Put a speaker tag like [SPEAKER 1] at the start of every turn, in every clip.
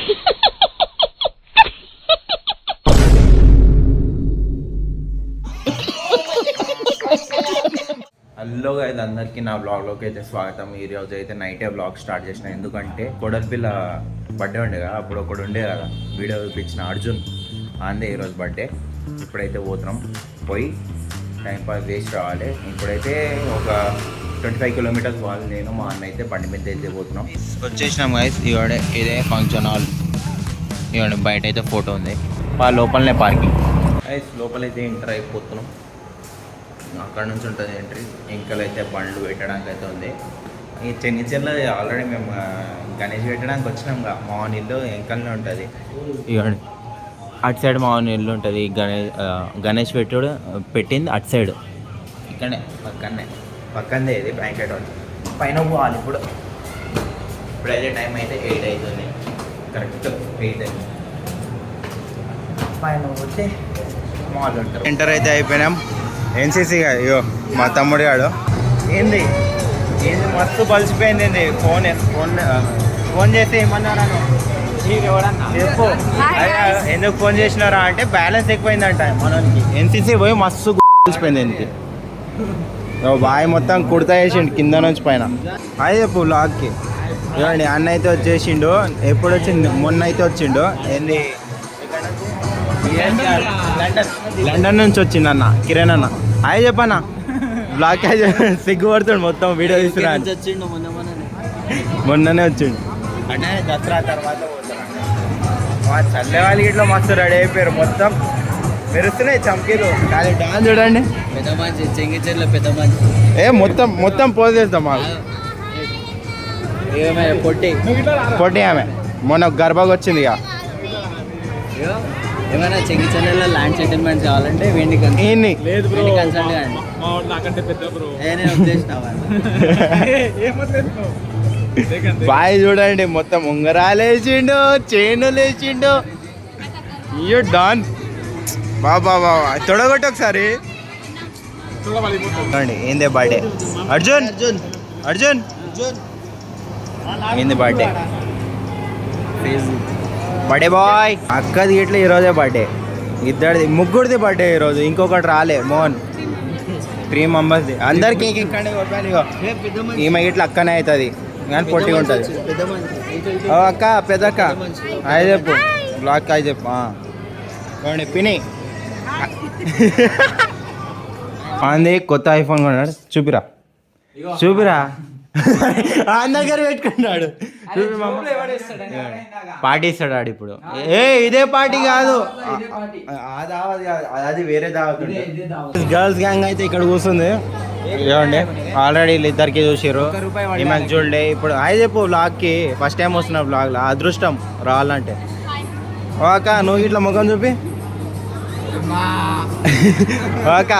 [SPEAKER 1] Hello guys, అందరికీ నా బ్లాగ్లోకి అయితే స్వాగతం. ఈ రోజు అయితే నైటే బ్లాగ్ స్టార్ట్ చేసిన. ఎందుకంటే కొడల్పిల్ల బర్త్డే ఉండే కదా, అప్పుడు ఒకడు ఉండే కదా వీడియో చూపించిన అర్జున్, అందే ఈరోజు బర్త్డే. ఇప్పుడైతే పోతున్నాం, పోయి టైం పాస్ వేస్ట్ రావాలి. ఇప్పుడైతే ఒక 25 కిలోమీటర్స్ పోవాలి. నేను మా అన్న అయితే బండి మీద అయితే పోతున్నాం. వచ్చేసినాం గైస్. ఇదే ఫంక్షన్ హాల్. ఇవ్వండి, బయట అయితే ఫోటో ఉంది. లోపలనే పార్కింగ్ గైస్. లోపలైతే ఎంటర్ అయిపోతున్నాం. అక్కడ నుంచి ఉంటుంది ఎంట్రీ. ఇంకలైతే బండ్లు పెట్టడానికి అయితే ఉంది. ఈ చెంగిచెర్ల ఆల్రెడీ మేము గణేష్ పెట్టడానికి వచ్చినాం. మావన్ ఇల్లు ఎంకల్నే ఉంటుంది. ఇవ్వండి, అటు సైడ్ మావన్ ఇల్లు ఉంటుంది. గణేష్ పెట్టింది అటు సైడ్, ఇక్కడనే పక్కనే ఇది బ్యాంకెట్ ఉంది. పైన పోవాలి. ఇప్పుడైతే టైం అయితే 8 అవుతుంది. కరెక్ట్ 8 అయింది. పైన పోతే మాల్ ఉంటారు. ఎంటర్ అయితే అయిపోయినాం. ఎన్సీసీగా అయ్యో మా తమ్ముడు గాడు ఏంది మస్తు కలిసిపోయింది. ఫోన్ చేస్తే ఏమన్నారా చెప్పు, ఎందుకు ఫోన్ చేసినారా అంటే బ్యాలెన్స్ ఎక్కువైందంట మనకి. ఎన్సీసీ పోయి మస్తు కలిసిపోయింది. ఎందుకు బాయ్ మొత్తం కుడతా వేసిండు కింద నుంచి పైన. అది చెప్పు లాక్కి. ఇవ్వండి, అన్న అయితే వచ్చేసిండు. ఎప్పుడు వచ్చిండు? మొన్న అయితే వచ్చిండు. ఏంది లండన్ నుంచి వచ్చిండు అన్న, కిరణ్ అన్న. అయ్యి చెప్పన్న, బ్లాక్ సిగ్గుపడుతుండు మొత్తం వీడియో తీస్తున్నా. మొన్ననే వచ్చిండు అంటే దసరా తర్వాత పోతాడు. చల్లే వాళ్ళకి ఇట్లా మస్తు రెడీ అయిపోయారు. మొత్తం మెరుస్తున్నాయి చంకీలు. కానీ డాన్స్ చూడండి, పెద్ద మంచి చెంగిచెర్ల పెద్ద మంచి. మొత్తం పోజ్ చేస్తాం. మాకు పొట్టి ఆమె మొన్న గర్భకు వచ్చింది. ఇక ఏమైనా చెంగిచెర్లలో ల్యాండ్ సెటిల్మెంట్ కావాలంటే బాయ్ చూడండి, మొత్తం ఉంగరాలు వేసిండు, చైన్లు వేసిండు. అయ్యో డాన్ బాబా తొడగొట్టు ఒకసారి. ఏందే బర్త్డే అర్జున్ ఏంది బర్త్డే బర్త్డే బాయ్. అక్కది ఇట్లా ఈరోజే బర్త్డే, ఇద్దరిది ముగ్గురిది బర్త్డే ఈరోజు. ఇంకొకటి రాలే మోహన్. 3 మెంబర్స్ది. అందరికి ఇక్కడే ఈమె ఇట్లా అక్కనే అవుతుంది కానీ పొట్టిగా ఉంటుంది. అక్క పెద్దక్క అది చెప్పు, బ్లాక్ అది చెప్పు. పిని అంది కొత్త ఐఫోన్ కొన్నాడు. చూపిరా ఆయన దగ్గర పెట్టుకున్నాడు. పార్టీ ఇస్తాడు ఆడు ఇప్పుడు. ఇదే పార్టీ కాదు, అది వేరే దావత్. గర్ల్స్ గ్యాంగ్ అయితే ఇక్కడ కూర్చుంది. ఏమండి, ఆల్రెడీ వీళ్ళిద్దరికి చూసారు. ఈమెకు చూడలే. ఇప్పుడు అది చెప్పు, బ్లాగ్కి ఫస్ట్ టైం వస్తున్నా బ్లాగ్లో. అదృష్టం రావాలంటే. ఓక నువ్వు ఇట్లా ముఖం చూపి. ఓక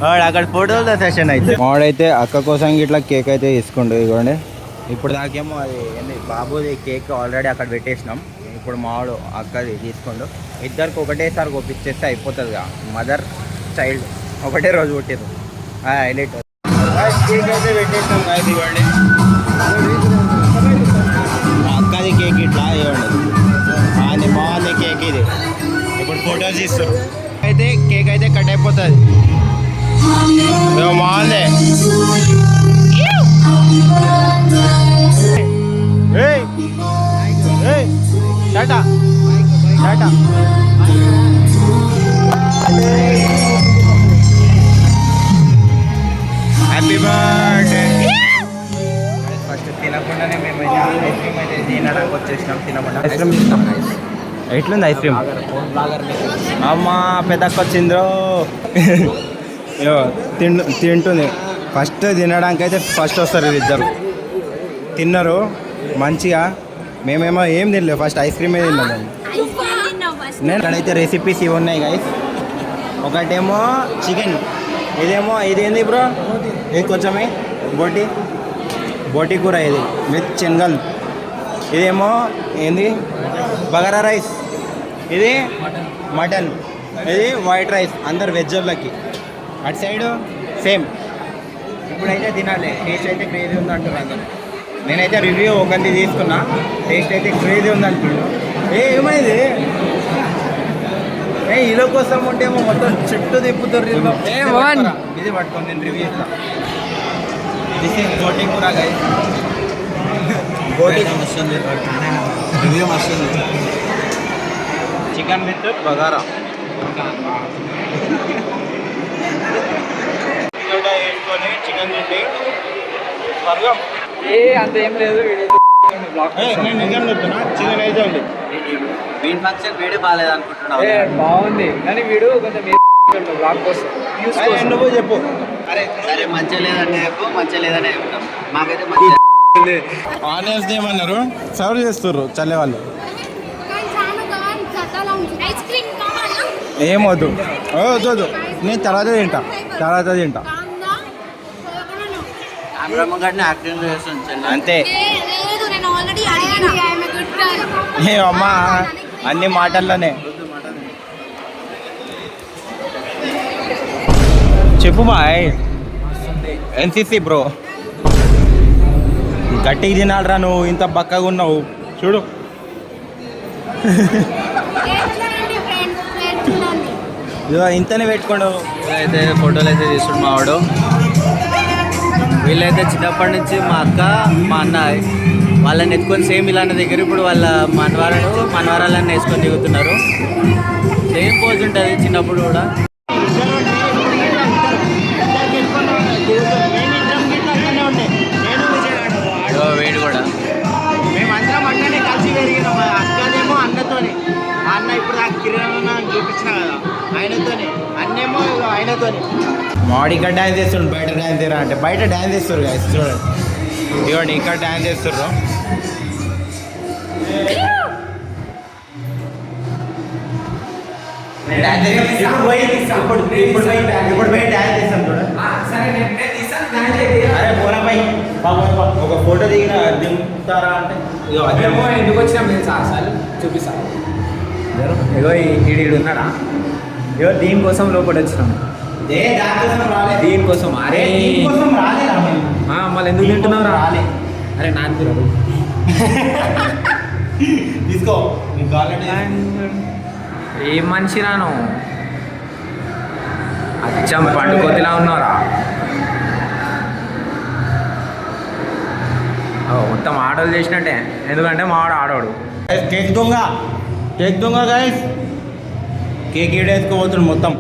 [SPEAKER 1] వాడు అక్కడ ఫోటోల సెషన్ అయితే. వాడైతే అక్క కోసం ఇట్లా కేక్ అయితే తీసుకుండు. ఇవ్వండి, ఇప్పుడు దాకేమో అది ఏంది బాబుది కేక్ ఆల్రెడీ అక్కడ పెట్టేసినాం. ఇప్పుడు మావాడు అక్కది తీసుకుండు. ఇద్దరికి ఒకటేసారి ఒప్పించేస్తే అయిపోతుంది. మదర్ చైల్డ్ ఒకటే రోజు పుట్టిరు. హైలైట్ కేక్ అయితే పెట్టేసినాం. అది ఇవ్వండి, అక్కది కేక్ ఇట్లా ఇవ్వండి. అది బాగుంది కేక్. ఇది ఇప్పుడు ఫోటోస్ ఇస్తారు. అయితే కేక్ అయితే కట్ అయిపోతుంది. బాగుంది. Tata happy birthday. ఫస్ట్ తినకుండానే మేమైతే ఐస్ క్రీమ్ అయితే తినడానికి వచ్చేసినాం. తినకుండా ఐస్ క్రీమ్ ఇస్తాం. ఎట్లుంది ఐస్ క్రీమ్? అమ్మా పెద్దక్క వచ్చిందో తింటుంది. ఫస్ట్ తినడానికి అయితే ఫస్ట్ వస్తారు ఇద్దరు. తిన్నారు మంచిగా. మేమేమో ఏం తినలేదు, ఫస్ట్ ఐస్ క్రీమే తిన్నాము. నేను ఇక్కడైతే రెసిపీస్ ఇవి ఉన్నాయి గైస్. ఒకటేమో చికెన్, ఇదేమో ఇదేంది బ్రో, ఇది కొంచెమే బోటి కూర, ఇది విత్ చెనగల్. ఇదేమో ఏంది బగారా రైస్, ఇది మటన్, ఇది వైట్ రైస్. అందరు వెజ్ వాళ్ళకి. అటు సైడు సేమ్. ఇప్పుడైతే తినాలి. టేస్ట్ అయితే క్రేజీ ఉంది అంటారు అందరు. నేనైతే రివ్యూ ఒకటి తీసుకున్నా, టేస్ట్ అయితే క్రేజీ ఉంది అనుకుంటున్నా. ఏమైంది హీరో కోసం ఉంటేమో మొత్తం చుట్టూ తిప్పుతారు. ఇది పట్టుకోండి, నేను రివ్యూ ఇస్తాను. దిస్ ఈస్ గోటి కూర గైస్. గోటి వస్తుంది, రివ్యూ వస్తుంది. చికెన్ విత్ బగారా వేసుకొని చికెన్ తింటే స్వర్గం.
[SPEAKER 2] అంత ఏం లేదు.
[SPEAKER 1] నేను నిజం చెప్తున్నా, చికెన్ అయితే ఉంది.
[SPEAKER 3] వీడి ఫంక్షన్ వీడే బాగాలేదు అనుకుంటున్నావు.
[SPEAKER 2] బాగుంది కానీ వీడు కొంచెం బ్లాగ్ కోసం
[SPEAKER 1] నువ్వు చెప్పు.
[SPEAKER 3] సరే మంచిగా లేదంటే చెప్పు, మంచిగా లేదనే చెప్తాం. మాకైతే మంచిగా
[SPEAKER 1] ఆనియన్స్ ఏమన్నారు, సర్వ్ చేస్తుర్రు చల్లే వాళ్ళు. ఏమొద్దు, వద్దు, నేను తర్వాత తింటా.
[SPEAKER 3] బ్రహ్మగాడిని యాక్టింగ్ చేస్తుంది
[SPEAKER 1] అంతే. ఏ అమ్మా, అన్ని మాటల్లోనే చెప్పు బాయ్. ఎన్సిసి బ్రో, గట్టిగా తినాలరా, నువ్వు ఇంత బక్కగా ఉన్నావు చూడు. ఇంతనే పెట్టుకోండు.
[SPEAKER 3] అయితే ఫోటోలు అయితే తీసుకుడు మా వాడు. వీళ్ళైతే చిన్నప్పటి నుంచి మా అక్క మా అన్న వాళ్ళని ఎత్తుకొని సేమ్ ఇలాంటి దగ్గర ఇప్పుడు వాళ్ళ మనవరాలన్నీ వేసుకొని దిగుతున్నారు. సేమ్ పోజ్ ఉంటుంది చిన్నప్పుడు కూడా. వీడు కూడా
[SPEAKER 1] మేమందరం అక్కనే కలిసి పెరిగినాం. మా అక్కనేమో అన్నతోని, మా అన్న ఇప్పుడు నాకు కిరణ్ చూపించిన కదా ఆయనతోని, అన్నేమో ఆయనతోని. మాడి ఇక్కడ డ్యాన్స్ చేస్తుండ్రు, బయట డ్యాన్స్ చేయరా అంటే బయట డ్యాన్స్ చేస్తారు కదా, చూడండి ఇవ్వండి ఇక్కడ డ్యాన్స్ చేస్తుర్రు. ఇప్పుడు పోయి డ్యాన్స్ చేస్తాం చూడండి. అరే పోరా పై ఒక ఫోటో దిగుతారా అంటే
[SPEAKER 2] ఎందుకు వచ్చినాం నేను సార్ చూపిస్తాను. ఇగో ఈడు ఉన్నాడా, ఇగో దీనికోసం లోపల వచ్చినాం. దీనికోసం అరే మళ్ళీ ఎందుకు తింటున్నావు రాలే. అరే నాకు తినదు
[SPEAKER 1] తీసుకో.
[SPEAKER 2] ఏం మనిషి రాను, అచ్చం పండుకొద్దిలా ఉన్నారా. మొత్తం ఆటోలు చేసినట్టే, ఎందుకంటే మావాడు ఆడవాడు.
[SPEAKER 1] కేక్ దొంగ గైస్, కేక్ ఈడేసుకోబోతుంది మొత్తం.